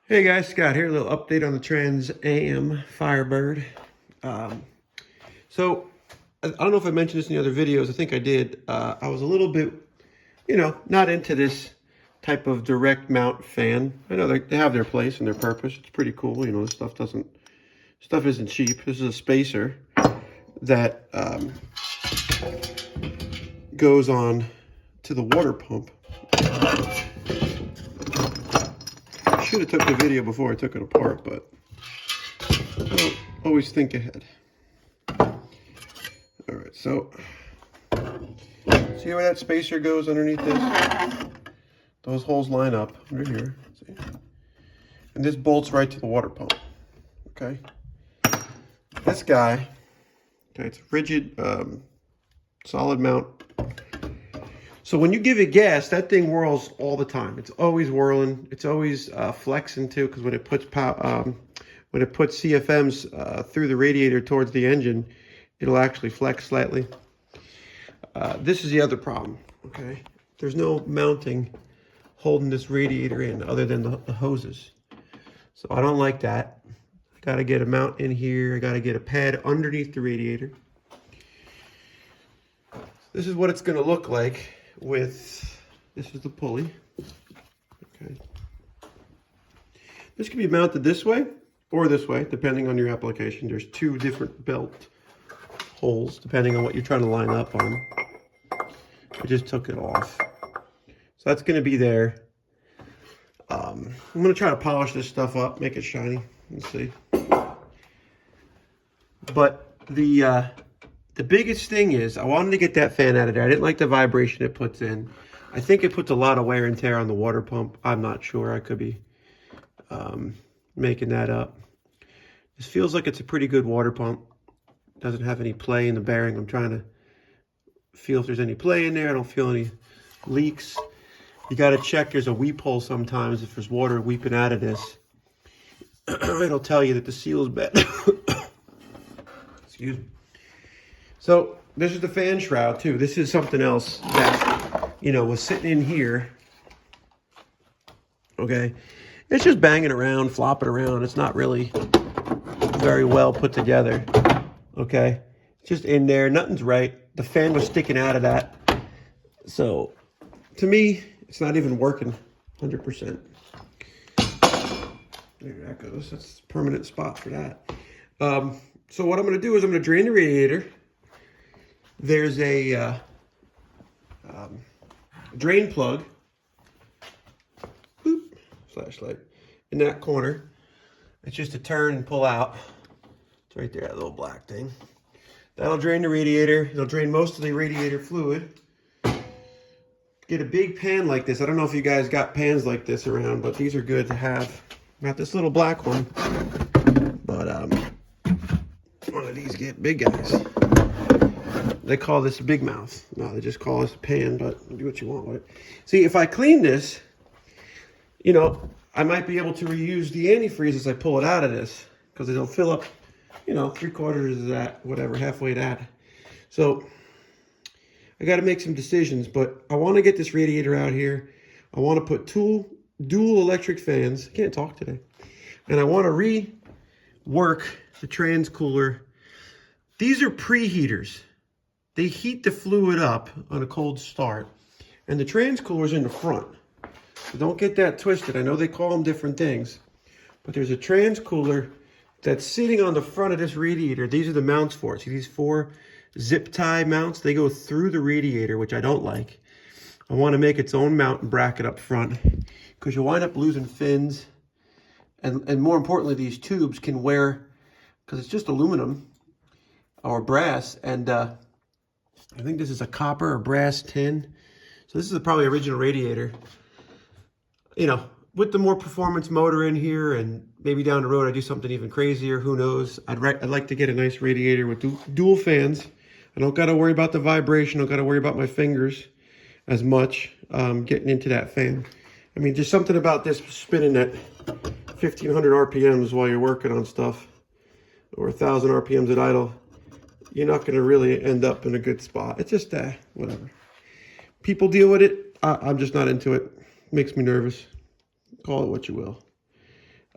Hey guys, Scott here. A little update on the Trans AM Firebird. So I don't know if I mentioned this in the other videos. I think I did. I was a little bit, not into this type of direct mount fan. I know they have their place and their purpose. It's pretty cool. This stuff isn't cheap. This is a spacer that goes on to the water pump. Should have took the video before I took it apart, but I don't always think ahead. All right, so see where that spacer goes underneath this? Those holes line up under here. See? And this bolts right to the water pump. Okay. This guy, okay, it's rigid, solid mount. So when you give it gas, that thing whirls all the time. It's always whirling. It's always flexing too, because when it puts CFMs through the radiator towards the engine, it'll actually flex slightly. This is the other problem. Okay, there's no mounting holding this radiator in other than the hoses. So I don't like that. I got to get a mount in here. I got to get a pad underneath the radiator. This is what it's going to look like. This is the pulley. Okay. This can be mounted this way or this way, depending on your application. There's two different belt holes, depending on what you're trying to line up on. I just took it off. So that's going to be there. I'm going to try to polish this stuff up, make it shiny. Let's see. But the biggest thing is I wanted to get that fan out of there. I didn't like the vibration it puts in. I think it puts a lot of wear and tear on the water pump. I'm not sure. I could be making that up. This feels like it's a pretty good water pump. Doesn't have any play in the bearing. I'm trying to feel if there's any play in there. I don't feel any leaks. You got to check. There's a weep hole sometimes if there's water weeping out of this. It'll tell you that the seal is bad. Excuse me. So this is the fan shroud too. This is something else that, was sitting in here. Okay. It's just banging around, flopping around. It's not really very well put together. Okay. It's just in there. Nothing's right. The fan was sticking out of that. So to me, it's not even working 100%. There that goes. That's a permanent spot for that. So what I'm going to do is I'm going to drain the radiator. There's a drain plug, boop, flashlight, in that corner. It's just a turn and pull out. It's right there, that little black thing. That'll drain the radiator. It'll drain most of the radiator fluid. Get a big pan like this. I don't know if you guys got pans like this around, but these are good to have. Not this little black one, but one of these get big guys. They call this a big mouth. No, they just call this a pan, but do what you want with it. See, if I clean this, I might be able to reuse the antifreeze as I pull it out of this, because it'll fill up, 3/4 of that, whatever, halfway that. So I got to make some decisions, but I want to get this radiator out here. I want to put dual electric fans. I can't talk today. And I want to rework the trans cooler. These are preheaters. They heat the fluid up on a cold start. And the trans cooler's in the front. So don't get that twisted. I know they call them different things. But there's a trans cooler that's sitting on the front of this radiator. These are the mounts for it. See these 4 zip tie mounts? They go through the radiator, which I don't like. I want to make its own mount and bracket up front, because you'll wind up losing fins. And more importantly, these tubes can wear, because it's just aluminum or brass. And I think this is a copper or brass tin. So this is probably original radiator. With the more performance motor in here, and maybe down the road I do something even crazier, who knows. I'd like to get a nice radiator with dual fans. I don't got to worry about the vibration. I don't got to worry about my fingers as much getting into that fan. I mean, just something about this spinning at 1,500 RPMs while you're working on stuff, or 1,000 RPMs at idle. You're not going to really end up in a good spot. It's just whatever. People deal with it. I'm just not into it. Makes me nervous. Call it what you will.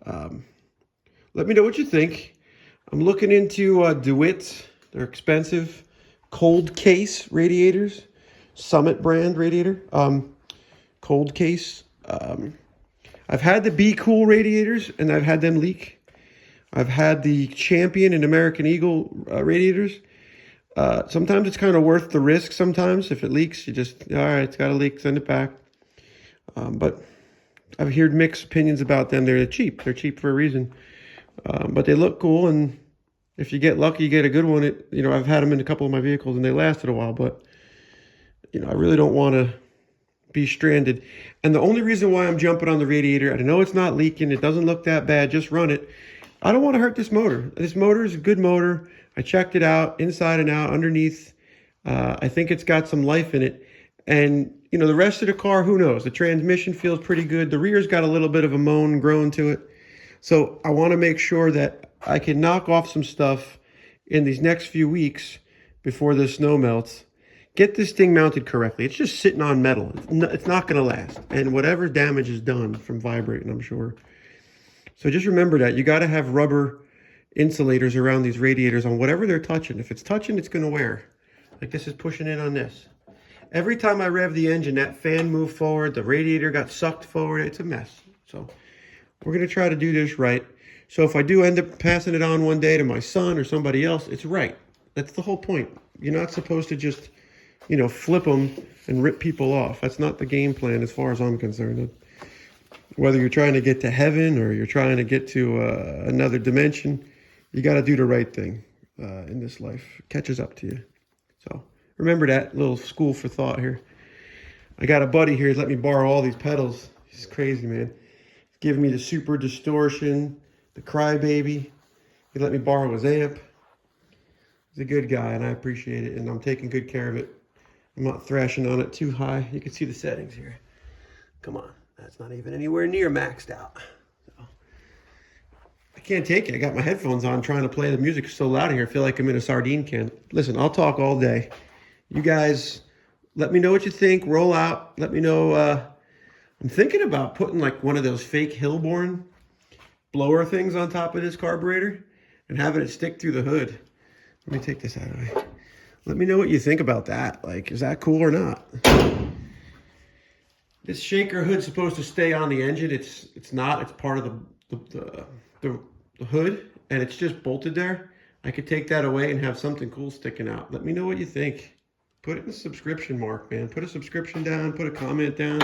Let me know what you think. I'm looking into DeWitt's. They're expensive. Cold case radiators. Summit brand radiator. Cold case. I've had the Be Cool radiators, and I've had them leak. I've had the Champion and American Eagle radiators. Sometimes it's kind of worth the risk. Sometimes if it leaks, you just, all right, it's got a leak, send it back. But I've heard mixed opinions about them. They're cheap. They're cheap for a reason. But they look cool, and if you get lucky, you get a good one. I've had them in a couple of my vehicles, and they lasted a while. But I really don't want to be stranded. And the only reason why I'm jumping on the Radiator, I know it's not leaking. It doesn't look that bad. Just run it. I don't want to hurt this motor. This motor is a good motor. I checked it out inside and out, underneath. I think it's got some life in it. And, the rest of the car, who knows? The transmission feels pretty good. The rear's got a little bit of a moan grown to it. So I want to make sure that I can knock off some stuff in these next few weeks before the snow melts. Get this thing mounted correctly. It's just sitting on metal. It's not going to last. And whatever damage is done from vibrating, I'm sure. So just remember that. You got to have rubber insulators around these radiators on whatever they're touching. If it's touching, it's going to wear. Like this is pushing in on this. Every time I rev the engine, that fan moved forward. The radiator got sucked forward. It's a mess. So we're going to try to do this right. So if I do end up passing it on one day to my son or somebody else, it's right. That's the whole point. You're not supposed to just, flip them and rip people off. That's not the game plan as far as I'm concerned. Whether you're trying to get to heaven or you're trying to get to another dimension, you got to do the right thing in this life. It catches up to you. So remember that little school for thought here. I got a buddy here who's let me borrow all these pedals. He's crazy, man. He's giving me the Super Distortion, the Crybaby. He let me borrow his amp. He's a good guy, and I appreciate it, and I'm taking good care of it. I'm not thrashing on it too high. You can see the settings here. Come on. That's not even anywhere near maxed out. So, I can't take it. I got my headphones on trying to play the music. It's so loud here. I feel like I'm in a sardine can. Listen, I'll talk all day. You guys, let me know what you think. Roll out. Let me know. I'm thinking about putting like one of those fake Hilborn blower things on top of this carburetor and having it stick through the hood. Let me take this out of the way. Let me know what you think about that. Like, is that cool or not? This shaker hood's supposed to stay on the engine. It's not. It's part of the hood, and it's just bolted there. I could take that away and have something cool sticking out. Let me know what you think. Put it in the subscription mark, man. Put a subscription down. Put a comment down.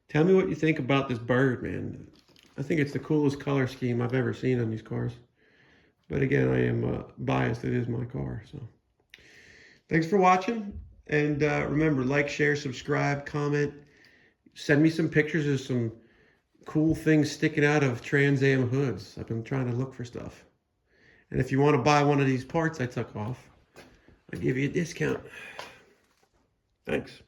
Tell me what you think about this bird, man. I think it's the coolest color scheme I've ever seen on these cars. But again, I am biased. It is my car. So thanks for watching. And remember, like, share, subscribe, comment. Send me some pictures of some cool things sticking out of Trans Am hoods. I've been trying to look for stuff. And if you want to buy one of these parts I took off, I'll give you a discount. Thanks.